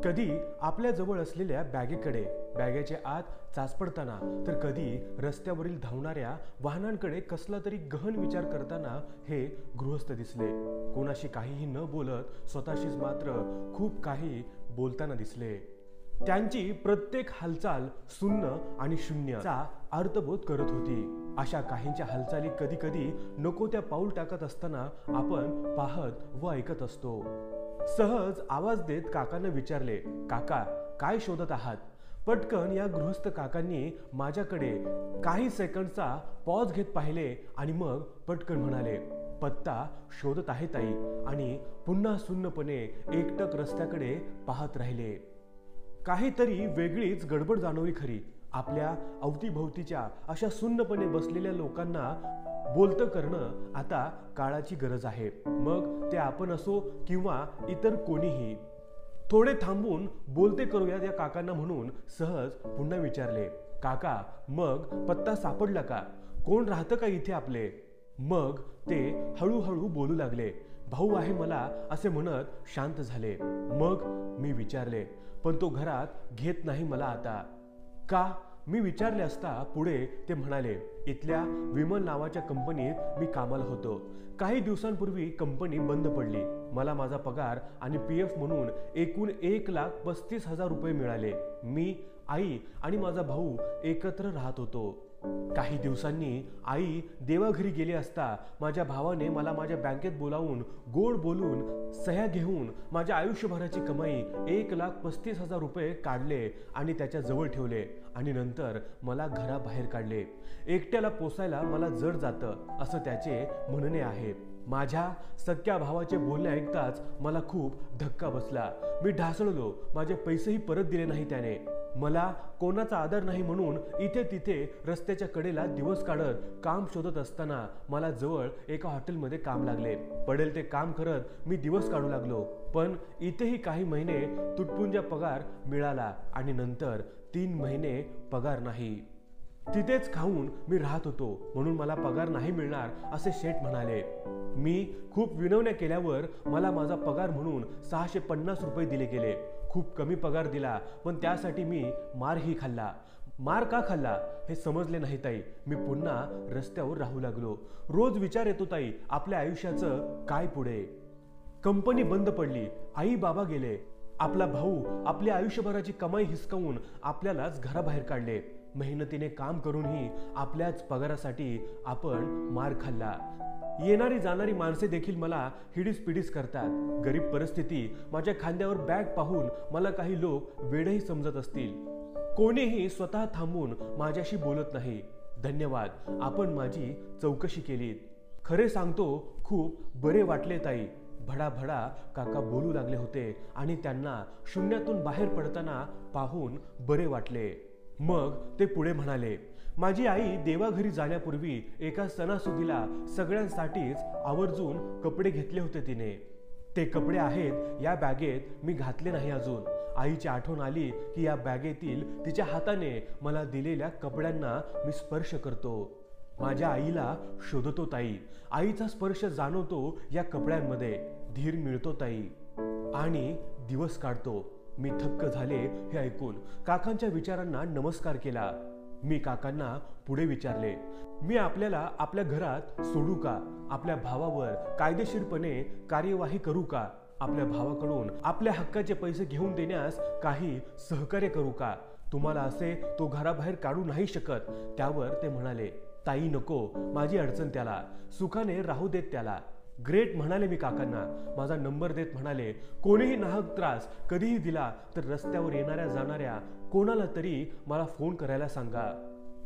कधी आपल्या जवळ असलेल्या बॅगेकडे, बॅगेच्या आत चाचपडताना, तर कधी रस्त्यावरील धावणाऱ्या वाहनांकडे कसला तरी गहन विचार करताना हे गृहस्थ दिसले. कोणाशी काहीही न बोलत स्वतःशीच मात्र खूप काही बोलताना दिसले. त्यांची प्रत्येक हालचाल शून्य आणि शून्यचा अर्थबोध करत होती. अशा काहींच्या हालचाली कधी कधी नको त्या पाऊल टाकत असताना आपण पाहत व ऐकत असतो. सहज आवाज देत काकांना विचारले, काका काय शोधत आहात? पटकन या गृहस्थ काकांनी माझ्याकडे काही सेकंडचा पॉज घेत पाहिले आणि मग पटकन म्हणाले, पत्ता शोधत आहे ताई. आणि पुन्हा शून्यपणे एकटक रस्त्याकडे पाहत राहिले. काहीतरी वेगळीच गडबड जाणवली खरी. आपल्या अवतीभोवतीच्या अशा शून्यपणे बसलेल्या लोकांना बोलतं करणं आता काळाची गरज आहे. मग ते आपण असो किंवा इतर कोणीही. थोडे थांबून बोलते करूया या काकांना म्हणून सहज पुन्हा विचारले, काका मग पत्ता सापडला का? कोण राहतं का इथे आपले? मग ते हळूहळू बोलू लागले, भाऊ आहे मला असे म्हणत शांत झाले. मग मी विचारले, पण तो घरात घेत नाही मला आता का? मी विचारले असता पुढे ते म्हणाले, इथल्या विमल नावाच्या कंपनीत मी कामाला होतो. काही दिवसांपूर्वी कंपनी बंद पडली. मला माझा पगार आणि PF म्हणून एकूण 1,35,000 रुपये मिळाले. मी, आई आणि माझा भाऊ एकत्र राहत होतो. काही दिवसांनी आई देवाघरी गेली असता माझ्या भावाने मला माझ्या बँकेत बोलावून गोड बोलून सह्या घेऊन माझ्या आयुष्यभराची कमाई 1,35,000 रुपये काढले आणि त्याच्या जवळ ठेवले. आणि नंतर मला घराबाहेर काढले. एकट्याला पोसायला मला जड जातं असं त्याचे म्हणणे आहे. माझ्या सख्या भावाचे बोलणे ऐकताच मला खूप धक्का बसला. मी ढासळलो. माझे पैसेही परत दिले नाही त्याने. मला कोणाचा आदर नाही म्हणून इथे तिथे रस्त्याच्या कडेला दिवस काढत काम शोधत असताना मला जवळ एका हॉटेलमध्ये काम लागले. पडेल ते काम करत मी दिवस काढू लागलो. पण इथेही काही महिने तुटपुंजा पगार मिळाला आणि नंतर 3 महिने पगार नाही. तिथेच खाऊन मी राहत होतो म्हणून मला पगार नाही मिळणार असे शेठ म्हणाले. मी खूप विनवण्या केल्यावर मला माझा पगार म्हणून 650 रुपये दिले गेले. खूप कमी पगार दिला, पण त्यासाठी मी मारही खाल्ला. मार का खाल्ला हे समजले नाही ताई. मी पुन्हा रस्त्यावर राहू लागलो. रोज विचार येतो ताई, आपल्या आयुष्याचं काय पुढे? कंपनी बंद पडली. आई बाबा गेले. आपला भाऊ आपल्या आयुष्यभराची कमाई हिसकावून आपल्यालाच घराबाहेर काढले. मेहनतीने काम करूनही आपल्याच पगारासाठी आपण मार खाल्ला. येणारी जाणारी माणसे देखील मला हिडीस पिडीस करतात. गरीब परिस्थिती, माझ्या खांद्यावर बॅग पाहून मला काही लोक वेडही समजत असतील. कोणीही स्वतः थांबून माझ्याशी बोलत नाही. धन्यवाद, आपण माझी चौकशी केलीत. खरे सांगतो, खूप बरे वाटले ताई. भडाभडा काका बोलू लागले होते आणि त्यांना शून्यातून बाहेर पडताना पाहून बरे वाटले. मग ते पुढे म्हणाले, माझी आई देवाघरी जाण्यापूर्वी एका सणासुदीला सगळ्यांसाठीच आवर्जून कपडे घेतले होते तिने. ते कपडे आहेत या बॅगेत, मी घातले नाही अजून. आईची आठवण आली की या बॅगेतील तिच्या हाताने मला दिलेल्या कपड्यांना मी स्पर्श करतो. माझ्या आईला शोधतो ताई. आईचा स्पर्श जाणवतो या कपड्यांमध्ये. धीर मिळतो ताई आणि दिवस काढतो. मी थक्क झाले हे ऐकून. काकांच्या विचारांना नमस्कार केला. मी काकांना पुढे विचारले, मी आपल्याला आपल्या घरात सोडू का? आपल्या भावावर कायदेशीरपणे कार्यवाही करू का? आपल्या भावाकडून आपल्या हक्काचे पैसे घेऊन देण्यास काही सहकार्य करू का? तुम्हाला असे तो घराबाहेर काढू नाही शकत. त्यावर ते म्हणाले, ताई नको, माझी अडचण त्याला, सुखाने राहू देत त्याला. ग्रेट म्हणाले मी काकांना. माझा नंबर देत म्हणाले, कोणीही नाहक त्रास कधीही दिला तर रस्त्यावर येणाऱ्या जाणाऱ्या कोणाला तरी मला फोन करायला सांगा.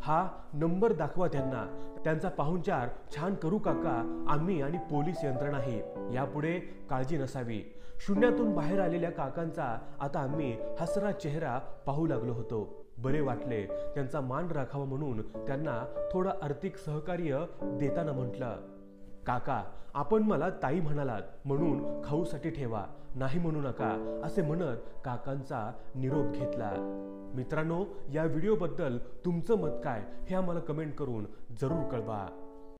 हा नंबर दाखवा त्यांना. त्यांचा पाहुणचार छान करू काका आम्ही आणि पोलीस यंत्रणाही. यापुढे काळजी नसावी. शून्यातून बाहेर आलेल्या काकांचा आता आम्ही हसरा चेहरा पाहू लागलो होतो. बरे वाटले. त्यांचा मान राखावा म्हणून त्यांना थोडं आर्थिक सहकार्य देताना म्हटलं, काका आपण मला ताई म्हणालात म्हणून खाऊसाठी ठेवा, नाही म्हणू नका असे म्हणत काकांचा निरोप घेतला. मित्रांनो, या व्हिडिओबद्दल तुमचं मत काय हे आम्हाला कमेंट करून जरूर कळवा.